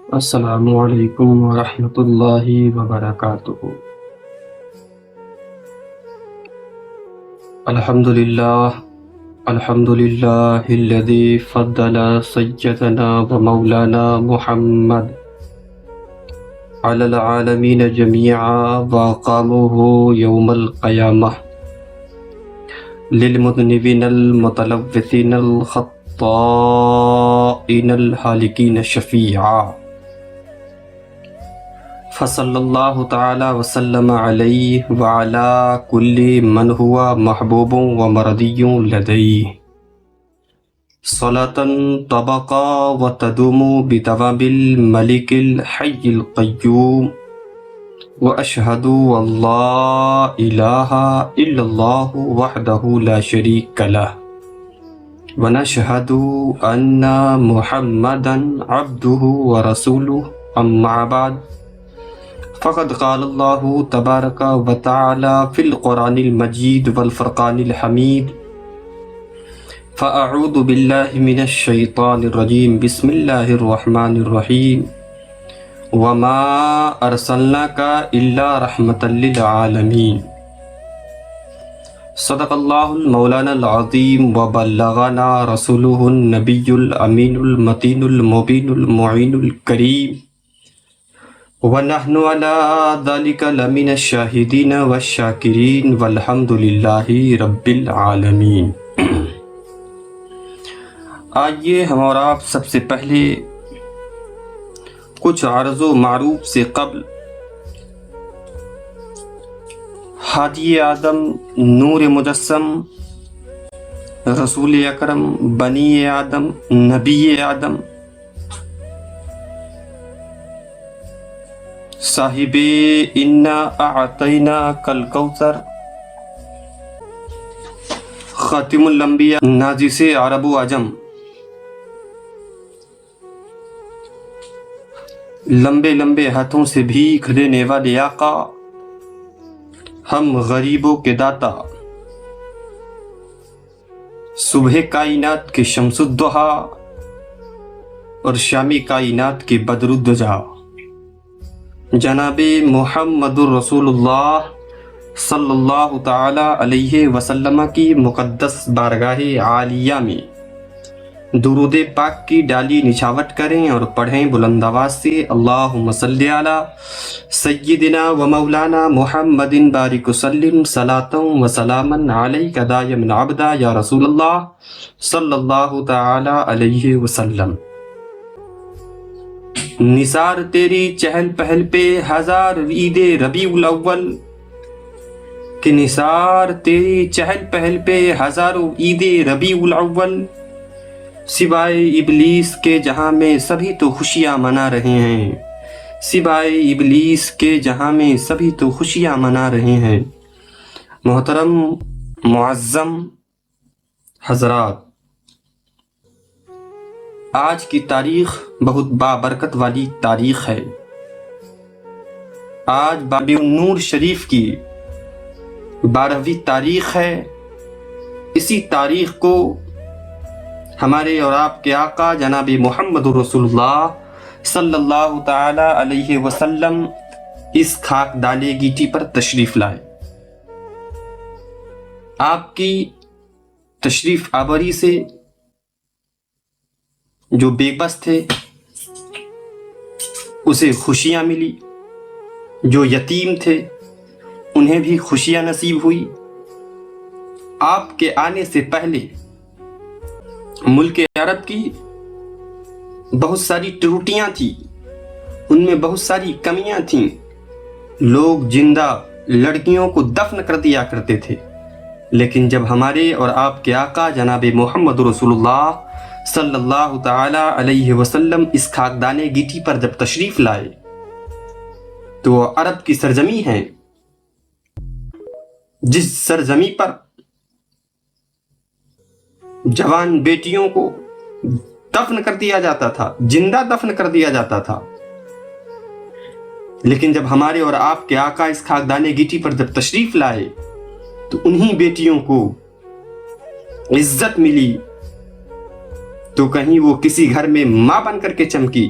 السلام علیکم ورحمۃ اللہ وبرکاتہ۔ الحمد للہ الذی فضل سیدنا و مولانا محمد علی العالمین جمیعا وقامہ یوم القیامہ للمذنبین المتلوثین الخطائین الحالکین شفیعا، فصلی اللہ تعالی وسلم علیہ وعلا کل من ہوا محبوب و مرضی لدیہ، صلاۃ تبقى وتدوم بدوام الملک الحی القیوم، واشہد ان لا الہ الا اللہ وحدہ لا شریک لہ، ونشہد ان محمدا عبدہ ورسولہ، اما بعد فقد قال اللہ تبارک و تعالی فی القرآن المجید والفرقان الحمید، فاعوذ باللہ من الشیطان الرجیم، بسم اللہ الرحمن الرحیم، وما ارسلناک الا رحمۃ للعالمین، صدق اللہ المولانا العظیم وبلغنا رسولہ النبی الامین المتین المبین المعین الکریم، وَنَحْنُ عَلَىٰ ذَلِكَ لَمِنَ الشَّاهِدِينَ وَالشَّاكِرِينَ وَالْحَمْدُ لِلَّهِ رَبِّ الْعَالَمِينَ۔ آئیے ہم اور آپ سب سے پہلے کچھ عرض و معروف سے قبل ہادی آدم، نور مجسم، رسول اکرم، بنی آدم، نبی آدم، صاحب انا اعطیناک الکوثر، خاتم الانبیاء، ناجس عرب و عجم، لمبے لمبے ہاتھوں سے بھیک لینے والے آقا، ہم غریبوں کے داتا، صبح کائنات کے شمس الضحیٰ اور شام کائنات کے بدر الدجا، جناب محمد الرسول اللہ صلی اللہ تعالی علیہ وسلم کی مقدس بارگاہ عالیہ میں درود پاک کی ڈالی نچھاوٹ کریں اور پڑھیں بلند آواز سے، اللہم صلی علی سیدنا و مولانا محمد بارک وسلم، صلاۃ و سلاما علیک دائما عبدا یا رسول اللہ صلی اللہ تعالی علیہ وسلم۔ نثار تیری چہل پہل پہ ہزار عید ربیع الاول، کہ نثار تیری چہل پہل پہ ہزاروں عید ربیع الاول، سوائے ابلیس کے جہاں میں سبھی تو خوشیاں منا رہے ہیں، سوائے ابلیس کے جہاں میں سبھی تو خوشیاں منا رہے ہیں۔ محترم معظم حضرات، آج کی تاریخ بہت بابرکت والی تاریخ ہے۔ آج باب النور شریف کی 12ویں تاریخ ہے۔ اسی تاریخ کو ہمارے اور آپ کے آقا جناب محمد رسول اللہ صلی اللہ تعالی علیہ وسلم اس خاک دالے گیٹی پر تشریف لائے۔ آپ کی تشریف آوری سے جو بے بس تھے اسے خوشیاں ملی، جو یتیم تھے انہیں بھی خوشیاں نصیب ہوئی۔ آپ کے آنے سے پہلے ملک عرب کی بہت ساری ٹروٹیاں تھیں، ان میں بہت ساری کمیاں تھیں۔ لوگ زندہ لڑکیوں کو دفن کر دیا کرتے تھے، لیکن جب ہمارے اور آپ کے آقا جناب محمد رسول اللہ صلی اللہ تعالی علیہ وسلم اس خاکدان گیٹی پر جب تشریف لائے تو وہ عرب کی سرزمی ہے، جس سرزمی پر جوان بیٹیوں کو دفن کر دیا جاتا تھا، زندہ دفن کر دیا جاتا تھا۔ لیکن جب ہمارے اور آپ کے آقا اس خاکدان گیٹی پر جب تشریف لائے تو انہی بیٹیوں کو عزت ملی، تو کہیں وہ کسی گھر میں ماں بن کر کے چمکی،